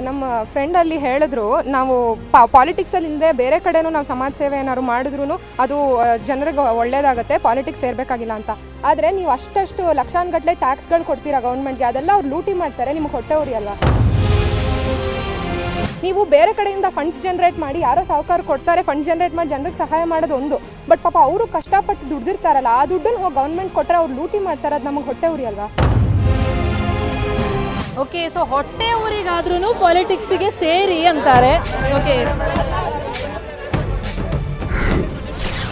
ನಮ್ಮ ಫ್ರೆಂಡ್ ಅಲ್ಲಿ ಹೇಳಿದ್ರು, ನಾವು ಪಾಲಿಟಿಕ್ಸಲ್ಲಿ ಇಲ್ಲದೆ ಬೇರೆ ಕಡೆನೂ ನಾವು ಸಮಾಜ ಸೇವೆ ಏನಾದ್ರು ಮಾಡಿದ್ರು ಅದು ಜನರಿಗೆ ಒಳ್ಳೇದಾಗುತ್ತೆ, ಪಾಲಿಟಿಕ್ಸ್ ಸೇರಬೇಕಾಗಿಲ್ಲ ಅಂತ. ಆದರೆ ನೀವು ಅಷ್ಟು ಲಕ್ಷಾನುಗಟ್ಟಲೆ ಟ್ಯಾಕ್ಸ್ಗಳು ಕೊಡ್ತೀರಾ ಗೌರ್ಮೆಂಟ್ಗೆ, ಅದೆಲ್ಲ ಅವ್ರು ಲೂಟಿ ಮಾಡ್ತಾರೆ, ನಿಮ್ಗೆ ಹೊಟ್ಟೆ ಉರಿ ಅಲ್ವಾ? ನೀವು ಬೇರೆ ಕಡೆಯಿಂದ ಫಂಡ್ಸ್ ಜನರೇಟ್ ಮಾಡಿ, ಯಾರೋ ಸಾಹುಕಾರ ಕೊಡ್ತಾರೆ, ಫಂಡ್ ಜನರೇಟ್ ಮಾಡಿ ಜನರಿಗೆ ಸಹಾಯ ಮಾಡೋದು ಒಂದು, ಬಟ್ ಪಾಪ ಅವರು ಕಷ್ಟಪಟ್ಟು ದುಡ್ದಿರ್ತಾರಲ್ಲ, ಆ ದುಡ್ಡನ್ನು ಹೋಗಿ ಗೌರ್ಮೆಂಟ್ ಕೊಟ್ಟರೆ ಅವ್ರು ಲೂಟಿ ಮಾಡ್ತಾರೆ, ಅದು ನಮಗೆ ಹೊಟ್ಟೆ ಉರಿ ಅಲ್ವಾ? ಓಕೆ, ಸೊ ಹೊಟ್ಟೆ ಊರಿಗಾದ್ರೂ ಪಾಲಿಟಿಕ್ಸಿಗೆ ಸೇರಿ ಅಂತಾರೆ. ಓಕೆ,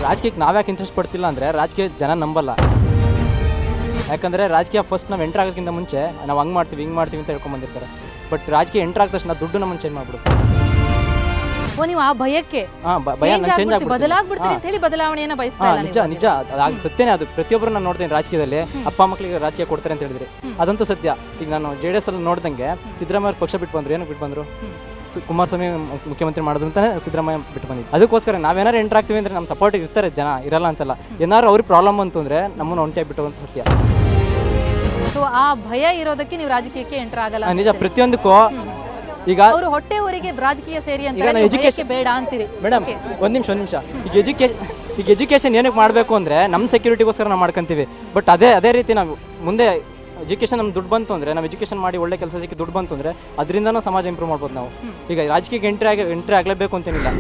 ರಾಜಕೀಯಕ್ಕೆ ನಾವ್ಯಾಕೆ ಇಂಟ್ರೆಸ್ಟ್ ಪಡ್ತಿಲ್ಲ ಅಂದರೆ ರಾಜಕೀಯ ಜನ ನಂಬಲ್ಲ. ಯಾಕಂದರೆ ರಾಜಕೀಯ ಫಸ್ಟ್ ನಾವು ಎಂಟ್ರ್ ಆಗೋದಕ್ಕಿಂತ ಮುಂಚೆ ನಾವು ಹಂಗೆ ಮಾಡ್ತೀವಿ ಹಿಂಗೆ ಮಾಡ್ತೀವಿ ಅಂತ ಹೇಳ್ಕೊಂಬಂದಿರ್ತಾರೆ. ಬಟ್ ರಾಜಕೀಯ ಎಂಟ್ರ್ ಆದ ತಕ್ಷಣ ದುಡ್ಡು ನಮ್ಮನ್ನು ಚೇಂಜ್ ಮಾಡ್ಬಿಡುತ್ತೆ. ಓ, ನೀವು ಆ ಭಯಕ್ಕೆ ಭಯ ನಾನು ಚೇಂಜ್ ಆಗ್ಬಿಡ್ತೀನಿ, ಬದಲಾಗ್ಬಿಡ್ತೀನಿ ಅಂತ ಹೇಳಿ ಬದಲಾವಣೆಯನ್ನ ಬಯಸ್ತಾ ಇಲ್ಲ. ನಿಜ ನಿಜ, ಅದು ಸತ್ಯನೇ. ಅದು ಪ್ರತಿಯೊಬ್ಬರು ನಾನು ನೋಡ್ತೇನೆ ರಾಜಕೀಯದಲ್ಲಿ ಅಪ್ಪ ಮಕ್ಕಳಿಗೆ ರಾಜಕೀಯ ಕೊಡ್ತಾರೆ ಅಂತ ಹೇಳಿದ್ರೆ ಅದಂತೂ ಸತ್ಯ. ಈಗ ನಾನು JDS ಅಲ್ಲಿ ನೋಡ್ದಂಗೆ ಸಿದ್ದರಾಮಯ್ಯ ಪಕ್ಷ ಬಿಟ್ಟು ಬಂದ್ರು. ಏನಕ್ಕೆ ಬಿಟ್ಟು ಬಂದರು? ಕುಮಾರಸ್ವಾಮಿ ಮುಖ್ಯಮಂತ್ರಿ ಮಾಡೋದು ಅಂತಾನೆ ಸಿದ್ದರಾಮಯ್ಯ ಬಿಟ್ಟು ಬಂದಿದ್ದು. ಅದಕ್ಕೋಸ್ಕರ ನಾವೇನಾರು ಎಂಟ್ರ್ ಆಗ್ತೀವಿ ಅಂದರೆ ನಮ್ಮ ಸಪೋರ್ಟ್ ಇರ್ತಾರೆ ಜನ, ಇರಲ್ಲ ಅಂತಲ್ಲ. ಏನಾದ್ರು ಅವ್ರಿಗೆ ಪ್ರಾಬ್ಲಮ್ ಅಂತಂದ್ರೆ ನಮ್ಮನ್ನು ಒಂಟಿಯಾಗಿ ಬಿಟ್ಟು ಅಂತ ಸತ್ಯ. ಸೊ ಆ ಭಯ ಇರೋದಕ್ಕೆ ನೀವು ರಾಜಕೀಯಕ್ಕೆ ಎಂಟರ್ ಆಗಲ್ಲ. ನಿಜ, ಪ್ರತಿಯೊಂದಕ್ಕೂ ಈಗ ಅವರು ಹೊಟ್ಟೆ ಊರಿಗೆ ರಾಜಕೀಯ ಸೇರಿ ಅಂತ ಬೇಡ ಅಂತೀರಿ. ಮೇಡಮ್ ಒಂದ್ ನಿಮಿಷ, ಈಗ ಎಜುಕೇಶನ್ ಏನಕ್ಕೆ ಮಾಡಬೇಕು ಅಂದರೆ ನಮ್ಮ ಸೆಕ್ಯೂರಿಟಿಗೋಸ್ಕರ ನಾವು ಮಾಡ್ಕೊಂತೀವಿ. ಬಟ್ ಅದೇ ರೀತಿ ನಾವು ಮುಂದೆ ಎಜುಕೇಷನ್ ನಮ್ಗೆ ದುಡ್ಡು ಬಂತು ಅಂದರೆ, ನಾವು ಎಜುಕೇಷನ್ ಮಾಡಿ ಒಳ್ಳೆ ಕೆಲಸ ಸಿಕ್ಕಿ ದುಡ್ಡು ಬಂತು ಅಂದರೆ ಅದರಿಂದನೂ ಸಮಾಜ ಇಂಪ್ರೂವ್ ಮಾಡ್ಬೋದು ನಾವು. ಈಗ ರಾಜಕೀಯಕ್ಕೆ ಎಂಟ್ರಿ ಆಗಲೇಬೇಕು ಅಂತೇನಿಲ್ಲ.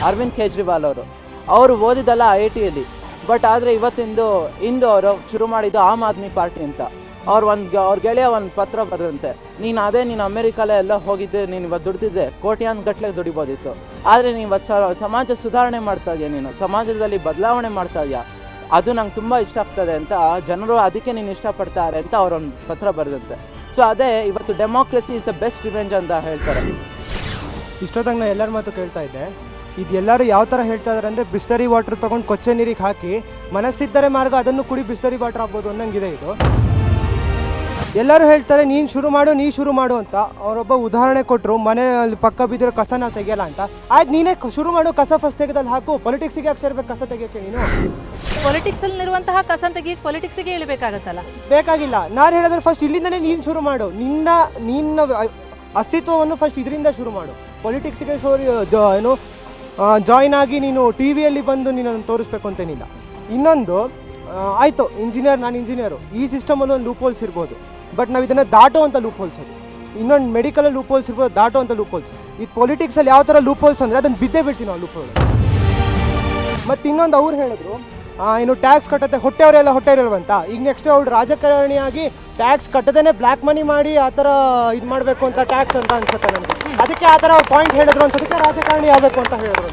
ಅರವಿಂದ್ ಕೇಜ್ರಿವಾಲ್ ಅವರು ಓದಿದ್ದಲ್ಲ IIT ಬಟ್ ಆದರೆ ಇಂದು ಅವರು ಶುರು ಮಾಡಿದ್ದು ಆಮ್ ಆದ್ಮಿ ಪಾರ್ಟಿ ಅಂತ. ಅವ್ರ ಗೆಳೆಯ ಒಂದು ಪತ್ರ ಬರೆದಂತೆ, ನೀನು ಅಮೆರಿಕಲ್ಲೇ ಎಲ್ಲ ಹೋಗಿದ್ದೆ, ನೀನು ಇವತ್ತು ದುಡ್ದಿದ್ದೆ ಕೋಟ್ಯಾಂತರ ದುಡಿಬೋದಿತ್ತು, ಆದರೆ ನೀವು ಇವತ್ತು ಸಮಾಜ ಸುಧಾರಣೆ ಮಾಡ್ತಾ ಇದೆಯಾ, ನೀನು ಸಮಾಜದಲ್ಲಿ ಬದಲಾವಣೆ ಮಾಡ್ತಾ ಇದೆಯಾ, ಅದು ನಂಗೆ ತುಂಬ ಇಷ್ಟ ಆಗ್ತದೆ ಅಂತ ಜನರು ಅದಕ್ಕೆ ನೀನು ಇಷ್ಟಪಡ್ತಾರೆ ಅಂತ ಅವರೊಂದು ಪತ್ರ ಬರೆದಂತೆ. ಸೊ ಅದೇ ಇವತ್ತು democracy is the best revenge ಅಂತ ಹೇಳ್ತಾರೆ. ಇಷ್ಟೊತ್ತಂಗೆ ನಾನು ಎಲ್ಲರ ಮಾತು ಕೇಳ್ತಾ ಇದ್ದೆ. ಇದು ಎಲ್ಲರೂ ಯಾವ ಥರ ಹೇಳ್ತಾ ಇದ್ದಾರೆ ಅಂದರೆ, ಬಿಸ್ಲರಿ ವಾಟ್ರ್ ತೊಗೊಂಡು ಕೊಚ್ಚೆ ನೀರಿಗೆ ಹಾಕಿ ಮನಸ್ಸಿದ್ದರೆ ಮಾರ್ಗ ಅದನ್ನು ಕುಡಿ ಬಿಸ್ಲರಿ ವಾಟ್ರ್ ಆಗ್ಬೋದು ಅನ್ನಂಗಿದೆ ಇದು. ಎಲ್ಲರೂ ಹೇಳ್ತಾರೆ ನೀನು ಶುರು ಮಾಡು ಅಂತ. ಅವರೊಬ್ಬ ಉದಾಹರಣೆ ಕೊಟ್ಟರು, ಮನೆಯಲ್ಲಿ ಪಕ್ಕ ಬಿದ್ದಿರೋ ಕಸನ ತೆಗಿಯಲ್ಲ ಅಂತ. ಆಯ್ತು, ನೀನೇ ಶುರು ಮಾಡು, ಕಸ ಫಸ್ಟ್ ತೆಗೆದಲ್ಲಿ ಹಾಕು. ಪೊಲಿಟಿಕ್ಸಿಗೆ ಯಾಕೆ ಸೇರ್ಬೇಕು ಕಸ ತೆಗಿಯೋಕ್ಕೆ? ನೀನು ಪೊಲಿಟಿಕ್ಸಲ್ಲಿರುವಂತಹ ಕಸ ತೆಗಿಯಕ್ಕೆ ಪೊಲಿಟಿಕ್ಸಿಗೆ ಇಳಿಬೇಕಾಗತ್ತಲ್ಲ? ಬೇಕಾಗಿಲ್ಲ. ನಾನು ಹೇಳಿದ್ರೆ ಫಸ್ಟ್ ಇಲ್ಲಿಂದನೇ ನೀನು ಶುರು ಮಾಡು. ನಿನ್ನ ಅಸ್ತಿತ್ವವನ್ನು ಫಸ್ಟ್ ಇದರಿಂದ ಶುರು ಮಾಡು. ಪೊಲಿಟಿಕ್ಸಿಗೆ ಜಾಯ್ನ್ ಆಗಿ ನೀನು TV ಯಲ್ಲಿ ಬಂದು ನೀನನ್ನು ತೋರಿಸ್ಬೇಕು ಅಂತೇನಿಲ್ಲ. ಇನ್ನೊಂದು, ಆಯಿತು ನಾನು ಇಂಜಿನಿಯರು, ಈ ಸಿಸ್ಟಮಲ್ಲಿ ಒಂದು ಲೂಪ್ ಹೋಲ್ಸ್ ಇರ್ಬೋದು, ಬಟ್ ನಾವು ಇದನ್ನು ದಾಟುವಂಥ ಲೂಪ್ ಹೋಲ್ಸ್ ಅದು. ಇನ್ನೊಂದು ಮೆಡಿಕಲಲ್ಲಿ ಲೂಪ್ ಹೋಲ್ಸ್ ಇರ್ಬೋದು, ದಾಟುವಂಥ ಲೂಪ್ ಹೋಲ್ಸ್. ಇದು ಪೊಲಿಟಿಕ್ಸಲ್ಲಿ ಯಾವ ಥರ ಲೂಪ್ ಹೋಲ್ಸ್ ಅಂದರೆ ಅದನ್ನು ಬಿದ್ದೇ ಬಿಡ್ತೀವಿ ನಾವು ಲೂಪ್ ಹೋಲ್. ಮತ್ತು ಇನ್ನೊಂದು ಅವ್ರು ಹೇಳಿದ್ರು, ಟ್ಯಾಕ್ಸ್ ಕಟ್ಟತ್ತೆ, ಹೊಟ್ಟೆಯವರೆಲ್ಲ ಹೊಟ್ಟೆ ಇರಲ್ವಂತ. ಈಗ ನೆಕ್ಸ್ಟ್ ಅವ್ರು ರಾಜಕಾರಣಿಯಾಗಿ ಟ್ಯಾಕ್ಸ್ ಕಟ್ಟದೇನೆ ಬ್ಲ್ಯಾಕ್ ಮನಿ ಮಾಡಿ ಆ ಥರ ಇದು ಮಾಡಬೇಕು ಅಂತ ಟ್ಯಾಕ್ಸ್ ಅಂತ ಅನ್ಸುತ್ತೆ ನನಗೆ. ಅದಕ್ಕೆ ಆ ಥರ ಪಾಯಿಂಟ್ ಹೇಳಿದ್ರು ಅನ್ಸೋದಕ್ಕೆ ರಾಜಕಾರಣಿ ಆಗಬೇಕು ಅಂತ ಹೇಳಿದ್ರು.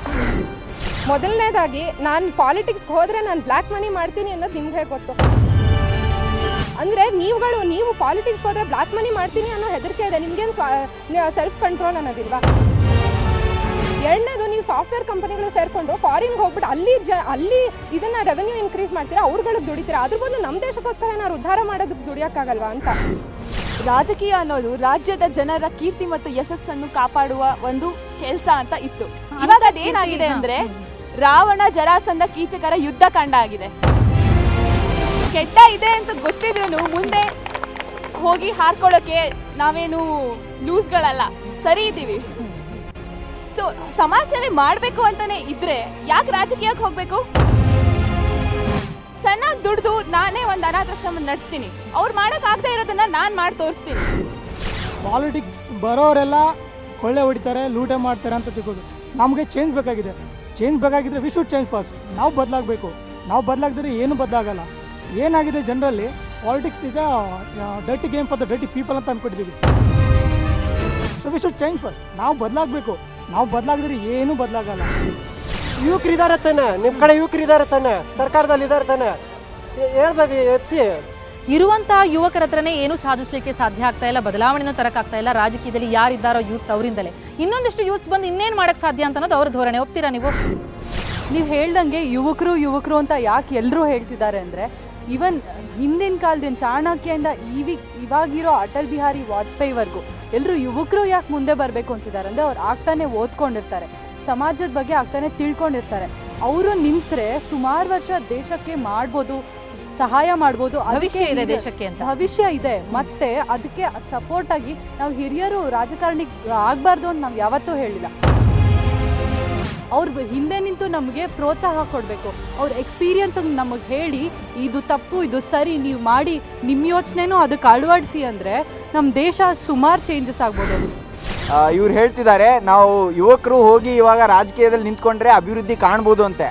ಮೊದಲನೇದಾಗಿ ನಾನು ಪಾಲಿಟಿಕ್ಸ್ಗೆ ಹೋದರೆ ನಾನು ಬ್ಲ್ಯಾಕ್ ಮನಿ ಮಾಡ್ತೀನಿ ಅನ್ನೋದು ನಿಮ್ಗೆ ಗೊತ್ತು. ಅಂದರೆ ನೀವು ಪಾಲಿಟಿಕ್ಸ್ಗೆ ಹೋದರೆ ಬ್ಲ್ಯಾಕ್ ಮನಿ ಮಾಡ್ತೀನಿ ಅನ್ನೋ ಹೆದರಿಕೆ ಇದೆ, ನಿಮ್ಗೇನು ಸೆಲ್ಫ್ ಕಂಟ್ರೋಲ್ ಅನ್ನೋದಿಲ್ವಾ? ಎರಡನೇದು, ನೀವು ಸಾಫ್ಟ್ವೇರ್ ಕಂಪನಿಗಳು ಸೇರಿಕೊಂಡು ಫಾರಿನ್ಗೆ ಹೋಗ್ಬಿಟ್ಟು ಅಲ್ಲಿ ಇದನ್ನು ರೆವೆನ್ಯೂ ಇನ್ಕ್ರೀಸ್ ಮಾಡ್ತೀರಾ, ಅವ್ರುಗಳಿಗೆ ದುಡಿತೀರಾ. ಅದ್ರ ಬದಲು ನಮ್ಮ ದೇಶಕ್ಕೋಸ್ಕರ ನಾವು ಉದ್ಧಾರ ಮಾಡೋದಕ್ಕೆ ದುಡಿಯೋಕ್ಕಾಗಲ್ವಾ ಅಂತ. ರಾಜಕೀಯ ಅನ್ನೋದು ರಾಜ್ಯದ ಜನರ ಕೀರ್ತಿ ಮತ್ತು ಯಶಸ್ಸನ್ನು ಕಾಪಾಡುವ ಒಂದು ಕೆಲಸ ಅಂತ ಇತ್ತು. ಇವಾಗ ಅದೇನಾಗಿದೆ ಅಂದ್ರೆ ರಾವಣ ಜರಾಸಂಧ ಕೀಚಕರ ಯುದ್ಧ ಕಾಂಡ ಆಗಿದೆ. ಕೆಟ್ಟ ಇದೆ ಅಂತ ಗೊತ್ತಿದ್ರು ಮುಂದೆ ಹೋಗಿ ಹಾರ್ಕೊಳ್ಳೋಕೆ ನಾವೇನು ಲೂಸ್ಗಳಲ್ಲ, ಸರಿ ಇದ್ದೀವಿ. ಸೊ ಸಮಾಜ ಸೇವೆ ಮಾಡಬೇಕು ಅಂತಾನೆ ಇದ್ರೆ ಯಾಕೆ ರಾಜಕೀಯಕ್ಕೆ ಹೋಗ್ಬೇಕು? ಚೆನ್ನಾಗಿ ದುಡ್ದು ನಾನೇ ಒಂದು ಅನಾಥಾಶ್ರಮ ನಡೆಸ್ತೀನಿ, ಅವ್ರು ಮಾಡೋಕ್ಕಾಗದೇ ಇರೋದನ್ನ ನಾನು ಮಾಡಿ ತೋರಿಸ್ತೀನಿ. ಪಾಲಿಟಿಕ್ಸ್ ಬರೋರೆಲ್ಲ ಕೊಳ್ಳೆ ಹೊಡಿತಾರೆ, ಲೂಟೆ ಮಾಡ್ತಾರೆ ಅಂತ ತಿಳ್ಕೊಂಡು ನಮಗೆ ಚೇಂಜ್ ಬೇಕಾಗಿದ್ರೆ ವಿ ಶುಡ್ ಚೇಂಜ್ ಫಸ್ಟ್. ನಾವು ಬದಲಾಗಬೇಕು. ನಾವು ಬದಲಾಗದ್ರೆ ಏನು ಬದಲಾಗಲ್ಲ. ಏನಾಗಿದೆ ಜನರಲ್ಲಿ, politics is a dirty game for the dirty people ಅಂತ ಅಂದ್ಕೊಂಡಿದ್ದೀವಿ. So we should change first. ನಾವು ಬದಲಾಗಬೇಕು. ನಾವು ಬದಲಾಗಿದ್ರೆ ಏನೂ ಬದಲಾಗಲ್ಲ. ಯುವಕರಿದ್ದಾರೆ ತಾನೆ, ನಿಮ್ಮ ಕಡೆ ಯುವಕರಿದ್ದಾರೆ ತಾನೆ, ಸರ್ಕಾರದಲ್ಲಿ ಇದ್ದಾರೆ ತಾನೆ, ಹೇಳ್ಬೇಕು FC. ಇರುವಂತಹ ಯುವಕರ ಹತ್ರನೇ ಏನು ಸಾಧಿಸಲಿಕ್ಕೆ ಸಾಧ್ಯ ಆಗ್ತಾ ಇಲ್ಲ, ಬದಲಾವಣೆನೂ ತರಕಾಗ್ತಾ ಇಲ್ಲ. ರಾಜಕೀಯದಲ್ಲಿ ಯಾರಿದ್ದಾರೋ ಯೂತ್ಸ್ ಅವರಿಂದಲೇ ಇನ್ನೊಂದಿಷ್ಟು ಯೂತ್ಸ್ ಬಂದು ಇನ್ನೇನು ಮಾಡಕ್ಕೆ ಸಾಧ್ಯ ಅಂತ ಅನ್ನೋದು ಅವ್ರ ಧೋರಣೆ. ಒಪ್ತೀರಾ ನೀವು? ನೀವು ಹೇಳ್ದಂಗೆ ಯುವಕರು ಅಂತ ಯಾಕೆ ಎಲ್ಲರೂ ಹೇಳ್ತಿದ್ದಾರೆ ಅಂದರೆ, ಈವನ್ ಹಿಂದಿನ ಕಾಲದಿಂದ ಚಾಣಕ್ಯದಿಂದ ಇವಾಗಿರೋ ಅಟಲ್ ಬಿಹಾರಿ ವಾಜಪೇಯಿವರೆಗೂ ಎಲ್ಲರೂ ಯುವಕರು ಯಾಕೆ ಮುಂದೆ ಬರಬೇಕು ಅಂತಿದ್ದಾರೆ ಅಂದರೆ, ಅವ್ರು ಆಗ್ತಾನೆ ಓದ್ಕೊಂಡಿರ್ತಾರೆ, ಸಮಾಜದ ಬಗ್ಗೆ ಆಗ್ತಾನೆ ತಿಳ್ಕೊಂಡಿರ್ತಾರೆ. ಅವರು ನಿಂತರೆ ಸುಮಾರು ವರ್ಷ ದೇಶಕ್ಕೆ ಮಾಡ್ಬೋದು, ಸಹಾಯ ಮಾಡ್ಬೋದು. ಭವಿಷ್ಯ ಇದೆ ದೇಶಕ್ಕೆ ಅಂತ. ಭವಿಷ್ಯ ಇದೆ. ಮತ್ತೆ ಅದಕ್ಕೆ ಸಪೋರ್ಟ್ ಆಗಿ ನಾವು ಹಿರಿಯರು ರಾಜಕಾರಣಿ ಆಗ್ಬಾರ್ದು ಅಂತ ನಾವು ಯಾವತ್ತೂ ಹೇಳಿಲ್ಲ. ಅವ್ರ ಹಿಂದೆ ನಿಂತು ನಮಗೆ ಪ್ರೋತ್ಸಾಹ ಕೊಡಬೇಕು. ಅವ್ರ ಎಕ್ಸ್ಪೀರಿಯನ್ಸ್ ನಮಗೆ ಹೇಳಿ ಇದು ತಪ್ಪು ಇದು ಸರಿ ನೀವು ಮಾಡಿ ನಿಮ್ಮ ಯೋಚನೆನೂ ಅದಕ್ಕೆ ಅಳವಡಿಸಿ ಅಂದರೆ ನಮ್ಮ ದೇಶ ಸುಮಾರು ಚೇಂಜಸ್ ಆಗ್ಬೋದು. ಇವ್ರು ಹೇಳ್ತಿದ್ದಾರೆ ನಾವು ಯುವಕರು ಹೋಗಿ ಇವಾಗ ರಾಜಕೀಯದಲ್ಲಿ ನಿಂತ್ಕೊಂಡ್ರೆ ಅಭಿವೃದ್ಧಿ ಕಾಣ್ಬೋದು ಅಂತೆ.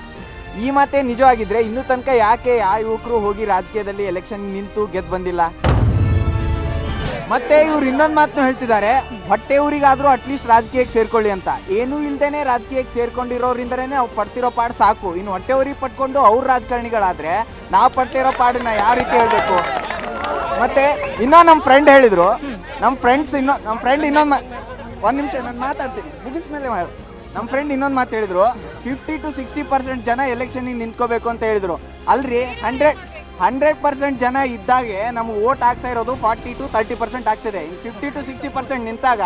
ಈ ಮಾತೆ ನಿಜವಾಗಿದ್ರೆ ಇನ್ನೂ ತನಕ ಯಾಕೆ ಆ ಯುವಕರು ಹೋಗಿ ರಾಜಕೀಯದಲ್ಲಿ ಎಲೆಕ್ಷನ್ ನಿಂತು ಗೆದ್ದು ಬಂದಿಲ್ಲ? ಮತ್ತೆ ಇವ್ರು ಇನ್ನೊಂದು ಮಾತನ್ನು ಹೇಳ್ತಿದ್ದಾರೆ, ಹೊಟ್ಟೆ ಊರಿಗಾದ್ರೂ ಅಟ್ಲೀಸ್ಟ್ ರಾಜಕೀಯಕ್ಕೆ ಸೇರ್ಕೊಳ್ಳಿ ಅಂತ. ಏನೂ ಇಲ್ದೇನೆ ರಾಜಕೀಯಕ್ಕೆ ಸೇರ್ಕೊಂಡಿರೋರಿಂದನೇ ನಾವು ಪಡ್ತಿರೋ ಪಾಡು ಸಾಕು. ಇನ್ನು ಹೊಟ್ಟೆ ಊರಿಗೆ ಪಟ್ಕೊಂಡು ಅವ್ರು ರಾಜಕಾರಣಿಗಳಾದ್ರೆ ನಾವು ಪಡ್ತಿರೋ ಪಾಡನ್ನ ಯಾವ ರೀತಿ ಹೇಳಬೇಕು? ಮತ್ತೆ ಇನ್ನೂ ನಮ್ಮ ಫ್ರೆಂಡ್ ಹೇಳಿದ್ರು, ನಮ್ಮ ಫ್ರೆಂಡ್ ಇನ್ನೊಂದು ಒಂದು ನಿಮಿಷ ನಾನು ಮಾತಾಡ್ತೀನಿ ಮುಗಿಸ್ಮೇಲೆ ನಮ್ಮ ಫ್ರೆಂಡ್ ಇನ್ನೊಂದು ಮಾತು ಹೇಳಿದ್ರು, 50 to 60% ಜನ ಎಲೆಕ್ಷನಿಗೆ ನಿಂತ್ಕೋಬೇಕು ಅಂತ ಹೇಳಿದ್ರು. ಅಲ್ರಿ 100% ಜನ ಇದ್ದಾಗೆ ನಮ್ಗೆ ವೋಟ್ ಆಗ್ತಾ ಇರೋದು 40 to 30% ಆಗ್ತದೆ. ಇನ್ನು 50 to 60% ನಿಂತಾಗ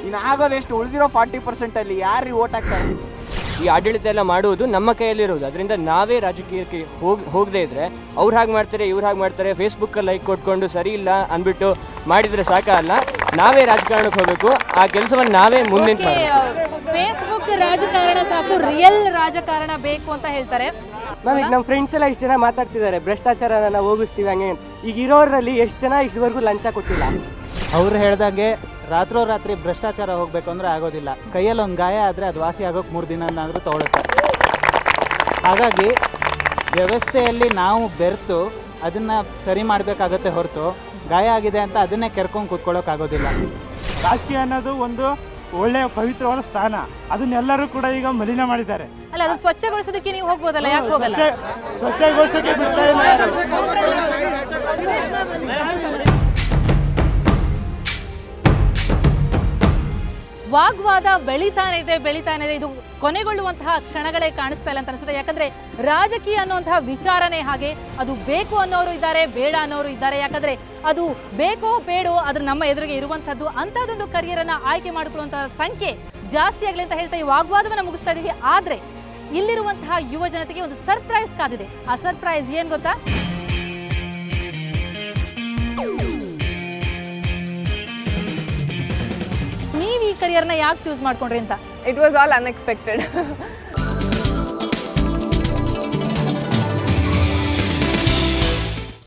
ಇನ್ನು ಆಗೋದೆಷ್ಟು? ಉಳಿದಿರೋ 40% ಅಲ್ಲಿ ಯಾರು ವೋಟ್ ಆಗ್ತಾರೆ? ಈ ಆಡಳಿತ ಎಲ್ಲ ಮಾಡುವುದು ನಮ್ಮ ಕೈಯಲ್ಲಿರೋದು. ಅದರಿಂದ ನಾವೇ ರಾಜಕೀಯಕ್ಕೆ ಹೋಗದೇ ಇದ್ರೆ ಅವ್ರು ಹಾಗೆ ಮಾಡ್ತಾರೆ ಇವ್ರು ಹಾಗೆ ಮಾಡ್ತಾರೆ ಫೇಸ್ಬುಕ್ಕಲ್ಲಿ ಲೈಕ್ ಕೊಟ್ಕೊಂಡು ಸರಿ ಇಲ್ಲ ಅಂದ್ಬಿಟ್ಟು ಮಾಡಿದರೆ ಸಾಕಲ್ಲ. ನಾವೇ ರಾಜಕಾರಣಕ್ಕೆ ಹೋಗಬೇಕು. ಆ ಕೆಲಸವನ್ನು ನಾವೇ ಮುಂದೆ ಫೇಸ್ಬುಕ್ ರಾಜಕಾರಣ ಸಾಕು, ರಿಯಲ್ ರಾಜಕಾರಣ ಬೇಕು ಅಂತ ಹೇಳ್ತಾರೆ. ಮ್ಯಾಮ್ ಈಗ ನಮ್ಮ ಫ್ರೆಂಡ್ಸ್ ಎಲ್ಲ ಇಷ್ಟು ಜನ ಮಾತಾಡ್ತಿದ್ದಾರೆ ಭ್ರಷ್ಟಾಚಾರನ ನಾವು ಹೋಗಿಸ್ತೀವಿ ಹಂಗೆ. ಈಗ ಇರೋರಲ್ಲಿ ಎಷ್ಟು ಜನ ಇಷ್ಟವರೆಗೂ ಲಂಚ ಕೊಟ್ಟಿಲ್ಲ? ಅವ್ರು ಹೇಳ್ದಂಗೆ ರಾತ್ರೋರಾತ್ರಿ ಭ್ರಷ್ಟಾಚಾರ ಹೋಗಬೇಕು ಅಂದರೆ ಆಗೋದಿಲ್ಲ. ಕೈಯಲ್ಲಿ ಒಂದು ಗಾಯ ಆದರೆ ಅದು ವಾಸಿ ಆಗೋಕ್ಕೆ 3 ದಿನನಾದರೂ ತೊಗೊಳುತ್ತೆ. ಹಾಗಾಗಿ ವ್ಯವಸ್ಥೆಯಲ್ಲಿ ನಾವು ಬೆರೆತು ಅದನ್ನು ಸರಿ ಮಾಡಬೇಕಾಗತ್ತೆ ಹೊರತು ಗಾಯ ಆಗಿದೆ ಅಂತ ಅದನ್ನೇ ಕೆರ್ಕೊಂಡು ಕೂತ್ಕೊಳ್ಳೋಕ್ಕಾಗೋದಿಲ್ಲ. ರಾಜಕೀಯ ಅನ್ನೋದು ಒಂದು ಒಳ್ಳೆಯ ಪವಿತ್ರವಾದ ಸ್ಥಾನ, ಅದನ್ನೆಲ್ಲರೂ ಕೂಡ ಈಗ ಮಲಿನ ಮಾಡಿದ್ದಾರೆ. ಅಲ್ಲ, ಅದು ಸ್ವಚ್ಛಗೊಳಿಸೋದಕ್ಕೆ ನೀವು ಹೋಗ್ಬೋದಲ್ಲ, ಯಾಕೆ ಹೋಗಲ್ಲ? ಸ್ವಚ್ಛಗೊಳಿಸೋಕೆ ಬಿಡ್ತಾ ಇಲ್ಲ. ವಾಗ್ವಾದ ಬೆಳೀತಾನೆ ಇದೆ. ಇದು ಕೊನೆಗೊಳ್ಳುವಂತಹ ಕ್ಷಣಗಳೇ ಕಾಣಿಸ್ತಾ ಇಲ್ಲ ಅಂತ ಅನ್ಸುತ್ತೆ. ಯಾಕಂದ್ರೆ ರಾಜಕೀಯ ಅನ್ನುವಂತಹ ವಿಚಾರನೆ ಹಾಗೆ, ಅದು ಬೇಕು ಅನ್ನೋರು ಇದ್ದಾರೆ, ಬೇಡ ಅನ್ನೋರು ಇದ್ದಾರೆ. ಯಾಕಂದ್ರೆ ಅದು ಬೇಕೋ ಬೇಡೋ ಅದ್ರ ನಮ್ಮ ಎದುರಿಗೆ ಇರುವಂತದ್ದು. ಅಂತಹದೊಂದು ಕರಿಯರ್ ಅನ್ನ ಆಯ್ಕೆ ಮಾಡಿಕೊಳ್ಳುವಂತಹ ಸಂಖ್ಯೆ ಜಾಸ್ತಿ ಆಗಲಿ ಅಂತ ಹೇಳ್ತಾ ಈ ವಾಗ್ವಾದವನ್ನ ಮುಗಿಸ್ತಾ ಇದೀವಿ. ಆದ್ರೆ ಇಲ್ಲಿರುವಂತಹ ಯುವ ಜನತೆಗೆ ಒಂದು ಸರ್ಪ್ರೈಸ್ ಕಾದಿದೆ. ಆ ಸರ್ಪ್ರೈಸ್ ಏನ್ ಗೊತ್ತಾ? ನೀವು ಈ ಕರಿಯರ್ನ ಯಾಕೆ ಚೂಸ್ ಮಾಡ್ಕೊಂಡ್ರಿ ಅಂತ? It was all unexpected.